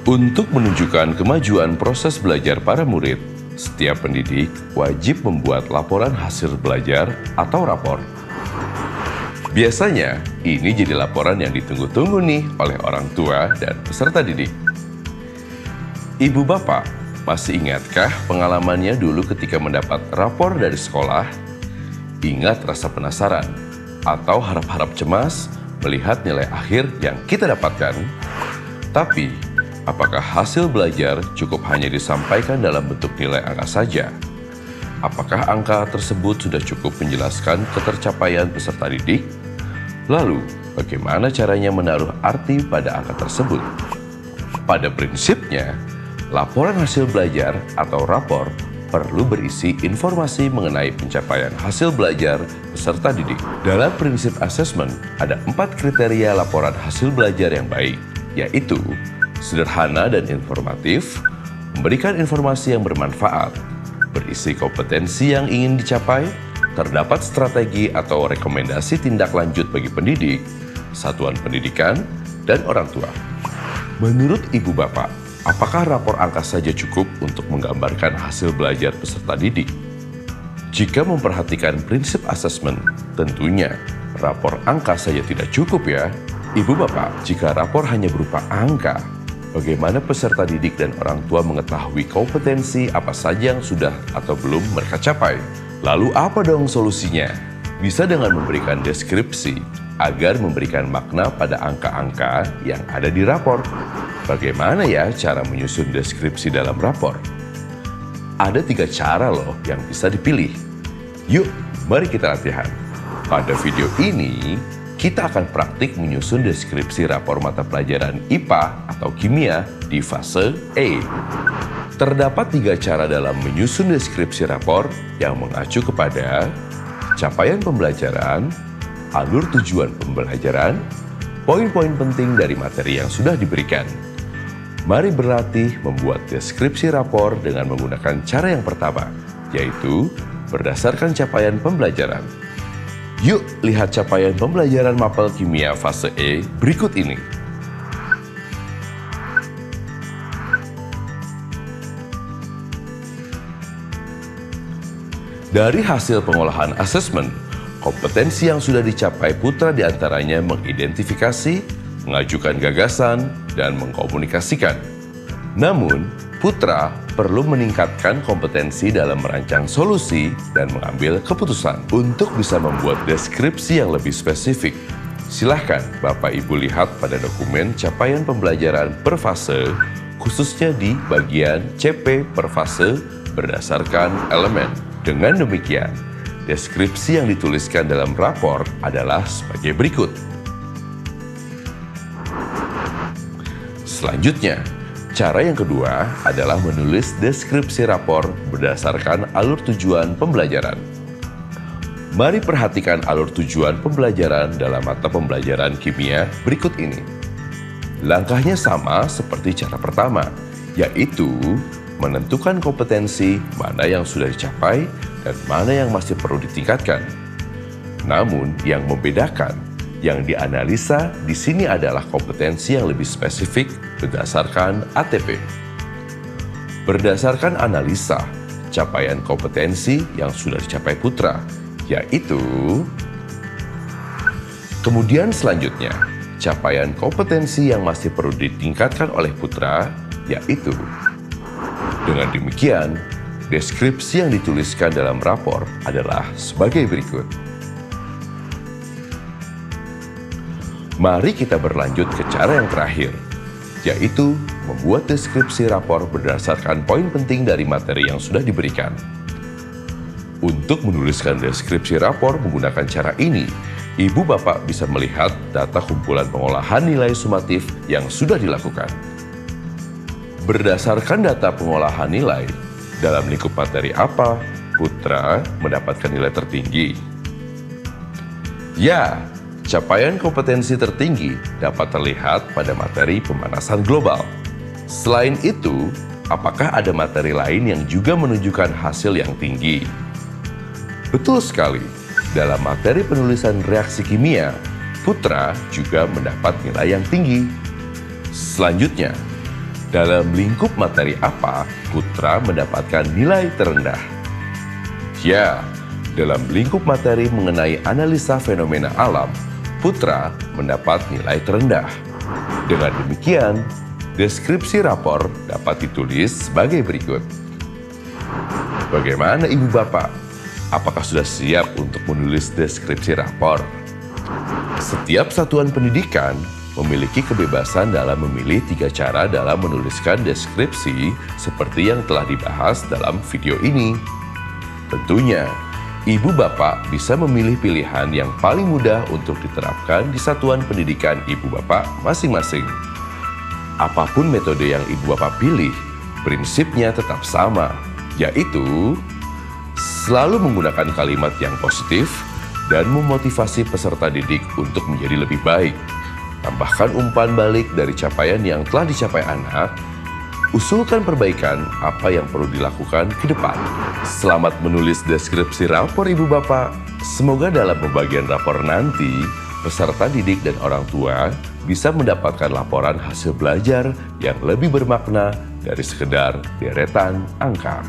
Untuk menunjukkan kemajuan proses belajar para murid, setiap pendidik wajib membuat laporan hasil belajar atau rapor. Biasanya, ini jadi laporan yang ditunggu-tunggu nih oleh orang tua dan peserta didik. Ibu bapak, masih ingatkah pengalamannya dulu ketika mendapat rapor dari sekolah? Ingat rasa penasaran atau harap-harap cemas melihat nilai akhir yang kita dapatkan? Tapi, apakah hasil belajar cukup hanya disampaikan dalam bentuk nilai angka saja? Apakah angka tersebut sudah cukup menjelaskan ketercapaian peserta didik? Lalu, bagaimana caranya menaruh arti pada angka tersebut? Pada prinsipnya, laporan hasil belajar atau rapor perlu berisi informasi mengenai pencapaian hasil belajar peserta didik. Dalam prinsip asesmen, ada 4 kriteria laporan hasil belajar yang baik, yaitu sederhana dan informatif, memberikan informasi yang bermanfaat, berisi kompetensi yang ingin dicapai, terdapat strategi atau rekomendasi tindak lanjut bagi pendidik, satuan pendidikan, dan orang tua. Menurut ibu bapak, apakah rapor angka saja cukup untuk menggambarkan hasil belajar peserta didik? Jika memperhatikan prinsip asesmen, tentunya rapor angka saja tidak cukup ya. Ibu bapak, jika rapor hanya berupa angka, bagaimana peserta didik dan orang tua mengetahui kompetensi apa saja yang sudah atau belum mereka capai? Lalu apa dong solusinya? Bisa dengan memberikan deskripsi agar memberikan makna pada angka-angka yang ada di rapor. Bagaimana ya cara menyusun deskripsi dalam rapor? Ada 3 cara loh yang bisa dipilih. Yuk, mari kita latihan. Pada video ini, kita akan praktik menyusun deskripsi rapor mata pelajaran IPA atau kimia di fase E. Terdapat 3 cara dalam menyusun deskripsi rapor yang mengacu kepada capaian pembelajaran, alur tujuan pembelajaran, poin-poin penting dari materi yang sudah diberikan. Mari berlatih membuat deskripsi rapor dengan menggunakan cara yang pertama, yaitu berdasarkan capaian pembelajaran. Yuk lihat capaian pembelajaran mapel kimia fase E berikut ini. Dari hasil pengolahan asesmen, kompetensi yang sudah dicapai Putra diantaranya mengidentifikasi, mengajukan gagasan, dan mengkomunikasikan. Namun, Putra perlu meningkatkan kompetensi dalam merancang solusi dan mengambil keputusan. Untuk bisa membuat deskripsi yang lebih spesifik, silahkan Bapak Ibu lihat pada dokumen capaian pembelajaran per fase, khususnya di bagian CP per fase berdasarkan elemen. Dengan demikian, deskripsi yang dituliskan dalam rapor adalah sebagai berikut. Selanjutnya, cara yang kedua adalah menulis deskripsi rapor berdasarkan alur tujuan pembelajaran. Mari perhatikan alur tujuan pembelajaran dalam mata pembelajaran kimia berikut ini. Langkahnya sama seperti cara pertama, yaitu menentukan kompetensi mana yang sudah dicapai dan mana yang masih perlu ditingkatkan. Namun, yang membedakan, yang dianalisa di sini adalah kompetensi yang lebih spesifik berdasarkan ATP. Berdasarkan analisa, capaian kompetensi yang sudah dicapai Putra, yaitu kemudian selanjutnya, capaian kompetensi yang masih perlu ditingkatkan oleh Putra, yaitu. Dengan demikian, deskripsi yang dituliskan dalam rapor adalah sebagai berikut. Mari kita berlanjut ke cara yang terakhir, yaitu membuat deskripsi rapor berdasarkan poin penting dari materi yang sudah diberikan. Untuk menuliskan deskripsi rapor menggunakan cara ini, Ibu Bapak bisa melihat data kumpulan pengolahan nilai sumatif yang sudah dilakukan. Berdasarkan data pengolahan nilai, dalam lingkup materi apa Putra mendapatkan nilai tertinggi? Ya, capaian kompetensi tertinggi dapat terlihat pada materi pemanasan global. Selain itu, apakah ada materi lain yang juga menunjukkan hasil yang tinggi? Betul sekali, dalam materi penulisan reaksi kimia, Putra juga mendapat nilai yang tinggi. Selanjutnya, Dalam lingkup materi apa Putra mendapatkan nilai terendah? Ya, dalam lingkup materi mengenai analisa fenomena alam, Putra mendapat nilai terendah. Dengan demikian, deskripsi rapor dapat ditulis sebagai berikut. Bagaimana Ibu Bapak? Apakah sudah siap untuk menulis deskripsi rapor? Setiap satuan pendidikan memiliki kebebasan dalam memilih 3 cara dalam menuliskan deskripsi seperti yang telah dibahas dalam video ini. Tentunya, Ibu Bapak bisa memilih pilihan yang paling mudah untuk diterapkan di satuan pendidikan Ibu Bapak masing-masing. Apapun metode yang Ibu Bapak pilih, prinsipnya tetap sama, yaitu selalu menggunakan kalimat yang positif dan memotivasi peserta didik untuk menjadi lebih baik. Tambahkan umpan balik dari capaian yang telah dicapai anak. Usulkan perbaikan apa yang perlu dilakukan ke depan. Selamat menulis deskripsi rapor Ibu Bapak. Semoga dalam pembagian rapor nanti, peserta didik dan orang tua bisa mendapatkan laporan hasil belajar yang lebih bermakna dari sekedar deretan angka.